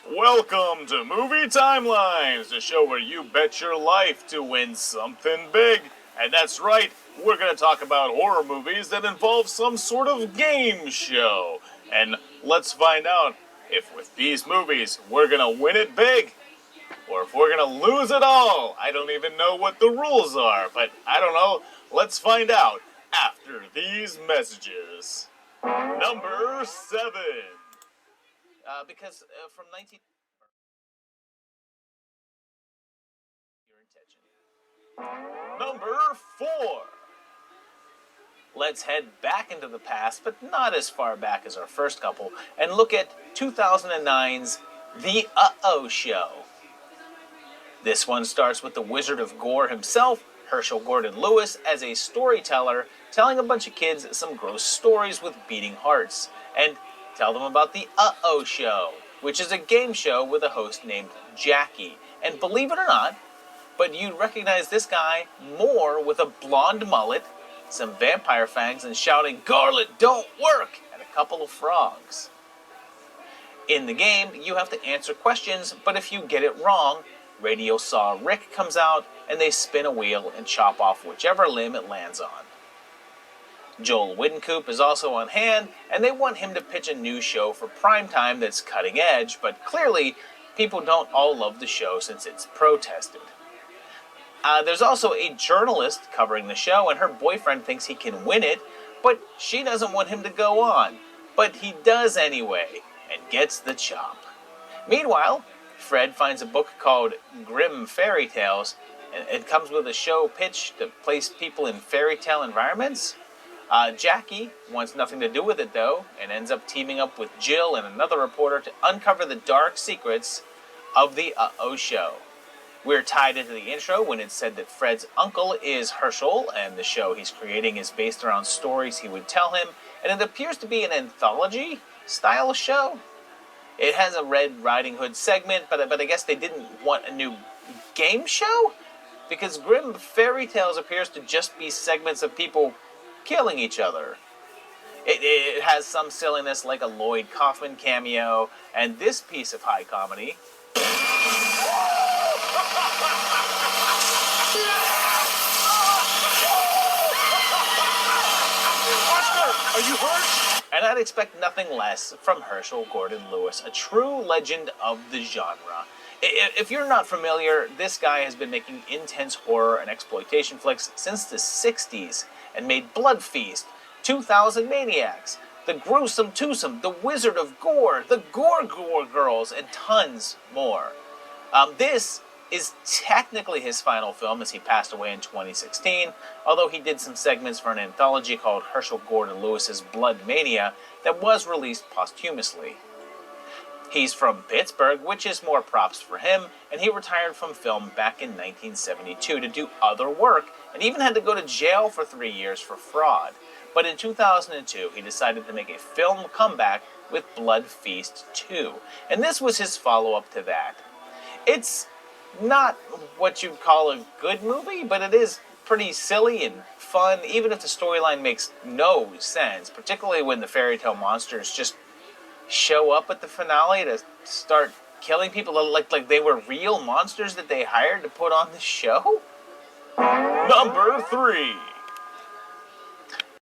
Welcome to Movie Timelines, the show where you bet your life to win something big. And that's right, we're going to talk about horror movies that involve some sort of game show. And let's find out if with these movies we're going to win it big or if we're going to lose it all. I don't even know what the rules are, but I don't know. Let's find out after these messages. Number 7. Because from 19... Your intention. Number 4. Let's head back into the past, but not as far back as our first couple, and look at 2009's The Uh-Oh Show. This one starts with the Wizard of Gore himself, Herschel Gordon-Lewis, as a storyteller, telling a bunch of kids some gross stories with beating hearts, and tell them about The Uh-Oh Show, which is a game show with a host named Jackie. And believe it or not, but you'd recognize this guy more with a blonde mullet, some vampire fangs, and shouting, "Garlic don't work!" at a couple of frogs. In the game, you have to answer questions, but if you get it wrong, Radio Saw Rick comes out, and they spin a wheel and chop off whichever limb it lands on. Joel Wynkoop is also on hand, and they want him to pitch a new show for primetime that's cutting edge, but clearly, people don't all love the show since it's protested. There's also a journalist covering the show, and her boyfriend thinks he can win it, but she doesn't want him to go on. But he does anyway, and gets the chop. Meanwhile, Fred finds a book called Grimm Fairy Tales, and it comes with a show pitch to place people in fairy tale environments. Jackie wants nothing to do with it, though, and ends up teaming up with Jill and another reporter to uncover the dark secrets of the Uh-Oh Show. We're tied into the intro when it's said that Fred's uncle is Herschel, and the show he's creating is based around stories he would tell him, and it appears to be an anthology-style show. It has a Red Riding Hood segment, but I guess they didn't want a new game show? Because Grimm Fairy Tales appears to just be segments of people killing each other. It has some silliness like a Lloyd Kaufman cameo, and this piece of high comedy... Oscar, are you hurt? And I'd expect nothing less from Herschel Gordon-Lewis, a true legend of the genre. If you're not familiar, this guy has been making intense horror and exploitation flicks since the 60s, and made Blood Feast, 2000 Maniacs, The Gruesome Twosome, The Wizard of Gore, The Gore Girls, and tons more. This is technically his final film, as he passed away in 2016, although he did some segments for an anthology called Herschel Gordon-Lewis's Blood Mania that was released posthumously. He's from Pittsburgh, which is more props for him, and he retired from film back in 1972 to do other work, and even had to go to jail for 3 years for fraud. But in 2002, he decided to make a film comeback with Blood Feast 2, and this was his follow-up to that. It's not what you'd call a good movie, but it is pretty silly and fun, even if the storyline makes no sense, particularly when the fairy tale monsters just show up at the finale to start killing people like they were real monsters that they hired to put on the show. Number 3.